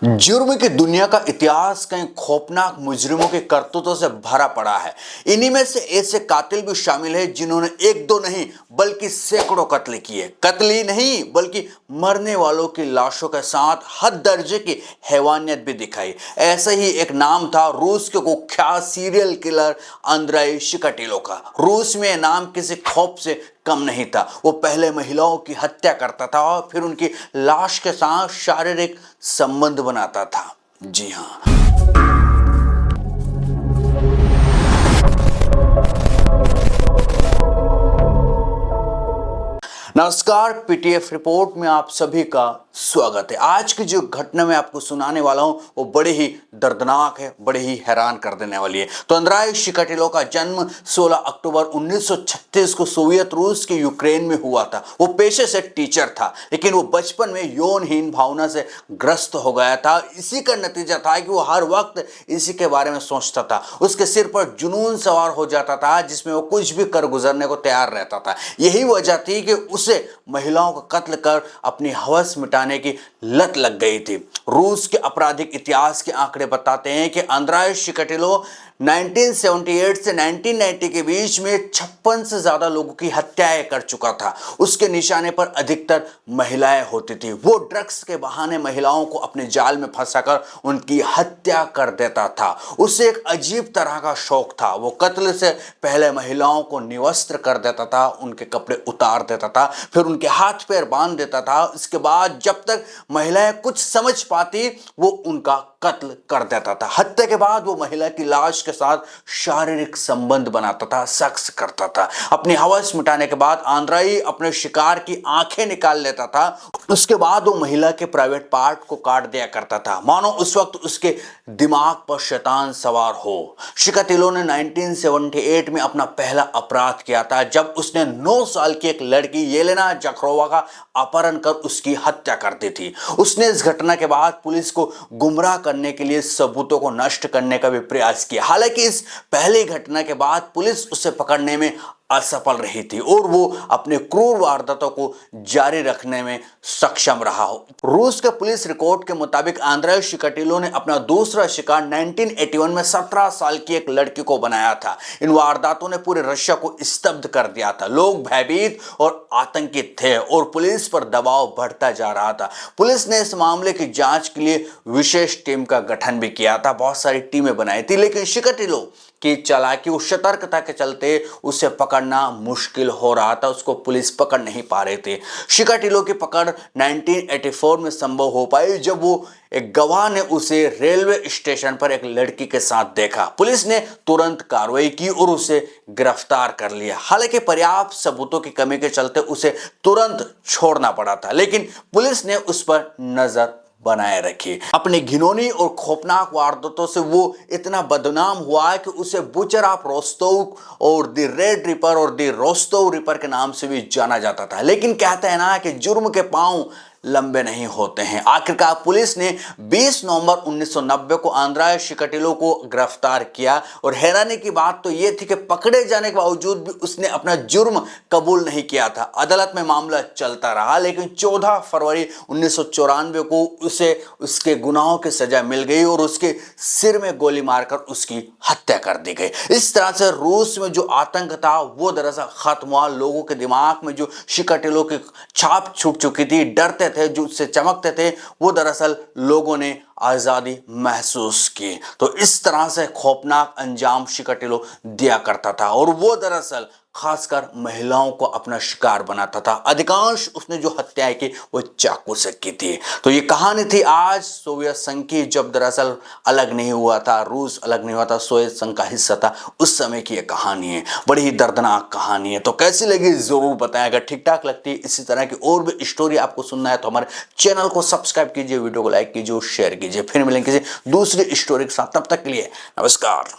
जुर्म की दुनिया का इतिहास कई खौफनाक मुजरिमों के करतूतों से भरा पड़ा है। इन्हीं में से ऐसे कातिल भी शामिल है जिन्होंने एक दो नहीं बल्कि सैकड़ों कत्ल किए। कत्ल ही नहीं बल्कि मरने वालों की लाशों के साथ हद दर्जे की हैवानियत भी दिखाई। ऐसे ही एक नाम था रूस के कुख्यात सीरियल किलर अंद्रेई शिकाटिलो का। रूस में नाम किसी खौफ से कम नहीं था। वो पहले महिलाओं की हत्या करता था और फिर उनकी लाश के साथ शारीरिक संबंध बनाता था। जी हाँ, नमस्कार। पीटीएफ रिपोर्ट में आप सभी का स्वागत है। आज की जो घटना मैं आपको सुनाने वाला हूं वो बड़े ही दर्दनाक है, बड़े ही हैरान कर देने वाली है। तो अंद्रेई शिकाटिलो का जन्म 16 अक्टूबर 1936 को सोवियत रूस के यूक्रेन में हुआ था। वो पेशे से टीचर था, लेकिन वो बचपन में यौनहीन भावना से ग्रस्त हो गया था। इसी का नतीजा था कि वो हर वक्त इसी के बारे में सोचता था। उसके सिर पर जुनून सवार हो जाता था जिसमें वो कुछ भी कर गुजरने को तैयार रहता था। यही वजह थी कि उसे महिलाओं का कत्ल कर अपनी हवस मिटाने की लत लग गई थी। रूस के आपराधिक इतिहास के आंकड़े बताते हैं कि अंद्रेई शिकाटिलो 1978 से 1990 के बीच में 56 से ज्यादा लोगों की हत्याएं कर चुका था। उसके निशाने पर अधिकतर महिलाएं होती थी। वो ड्रग्स के बहाने महिलाओं को अपने जाल में फंसाकर उनकी हत्या कर देता था। उसे एक अजीब तरह का शौक था। वो कत्ल से पहले महिलाओं को निवस्त्र कर देता था, उनके कपड़े उतार देता था, फिर उनके हाथ पैर बांध देता था। इसके बाद जब तक महिलाएं कुछ समझ पाती वो उनका कत्ल कर देता था। हत्या के बाद वो महिला की लाश के साथ शारीरिक संबंध बनाता था, सेक्स करता था। अपनी हवस मिटाने के बाद अंद्रेई अपने शिकार की आंखें निकाल लेता था। उसके बाद वो महिला के प्राइवेट पार्ट को काट दिया करता था, मानो उस वक्त उसके दिमाग पर शैतान सवार हो। शिकाटिलो ने 1978 में अपना पहला अपराध किया था जब उसने 9 साल की एक लड़की येलेना जाखरोवा का अपहरण कर उसकी हत्या कर दी थी। उसने इस घटना के बाद पुलिस को गुमराह करने के लिए सबूतों को नष्ट करने का भी प्रयास किया। हालांकि इस पहली घटना के बाद पुलिस उसे पकड़ने में असफल रही थी और वो अपने क्रूर वारदातों को जारी रखने में सक्षम रहा। रूस के पुलिस रिकॉर्ड के मुताबिक अंद्रेई शिकाटिलो ने अपना दूसरा शिकार 1981 में 17 साल की एक लड़की को बनाया था। इन वारदातों ने पूरे रशिया को स्तब्ध कर दिया था। लोग भयभीत और आतंकित थे और पुलिस पर दबाव बढ़ता जा रहा था। पुलिस ने इस मामले की जांच के लिए विशेष टीम का गठन भी किया था। बहुत सारी टीमें बनाई थी, लेकिन शिकाटिलो की चालाकी और सतर्कता के चलते उसे पकड़ना मुश्किल हो रहा था। उसको पुलिस पकड़ नहीं पा रही थी। शिकाटिलो की पकड़ 1984 में संभव हो पाई जब वो एक गवाह ने उसे रेलवे स्टेशन पर एक लड़की के साथ देखा। पुलिस ने तुरंत कार्रवाई की और उसे गिरफ्तार कर लिया। हालांकि पर्याप्त सबूतों की कमी के चलते उसे तुरंत छोड़ना पड़ा था, लेकिन पुलिस ने उस पर नजर बनाए रखी। अपनी घिनौनी और खौफनाक वारदातों से वो इतना बदनाम हुआ है कि उसे बुचर ऑफ रोस्टोव और द रेड रिपर और द रोस्टोव रिपर के नाम से भी जाना जाता था। लेकिन कहते हैं ना कि जुर्म के पांव लंबे नहीं होते हैं। आखिरकार पुलिस ने 20 नवंबर 1990 को अंद्रेई शिकाटिलो को गिरफ्तार किया और हैरानी की बात तो यह थी कि पकड़े जाने के बावजूद भी उसने अपना जुर्म कबूल नहीं किया था। अदालत में मामला चलता रहा, लेकिन 14 फरवरी 1994 को उसे उसके गुनाहों की सजा मिल गई और उसके सिर में गोली मारकर उसकी हत्या कर दी गई। इस तरह से रूस में जो आतंक था वो दरअसल खत्म हुआ। लोगों के दिमाग में जो शिकाटिलो की छाप छूट चुकी थी, डरते थे, जो उससे चमकते थे, वो दरअसल लोगों ने आजादी महसूस की। तो इस तरह से खौफनाक अंजाम शिकाटिलो दिया करता था और वो दरअसल खासकर महिलाओं को अपना शिकार बनाता था। अधिकांश उसने जो हत्याएं की वो चाकू से की थी। तो ये कहानी थी आज सोवियत संघ की, जब दरअसल अलग नहीं हुआ था, रूस अलग नहीं हुआ था, सोवियत संघ का हिस्सा था, उस समय की ये कहानी है। बड़ी ही दर्दनाक कहानी है। तो कैसी लगी जरूर बताएं। अगर ठीक ठाक लगती है इसी तरह की और भी स्टोरी आपको सुनना है तो हमारे चैनल को सब्सक्राइब कीजिए, वीडियो को लाइक कीजिए और शेयर कीजिए। फिर मिलेंगे किसी दूसरी स्टोरी के साथ, तब तक के लिए नमस्कार।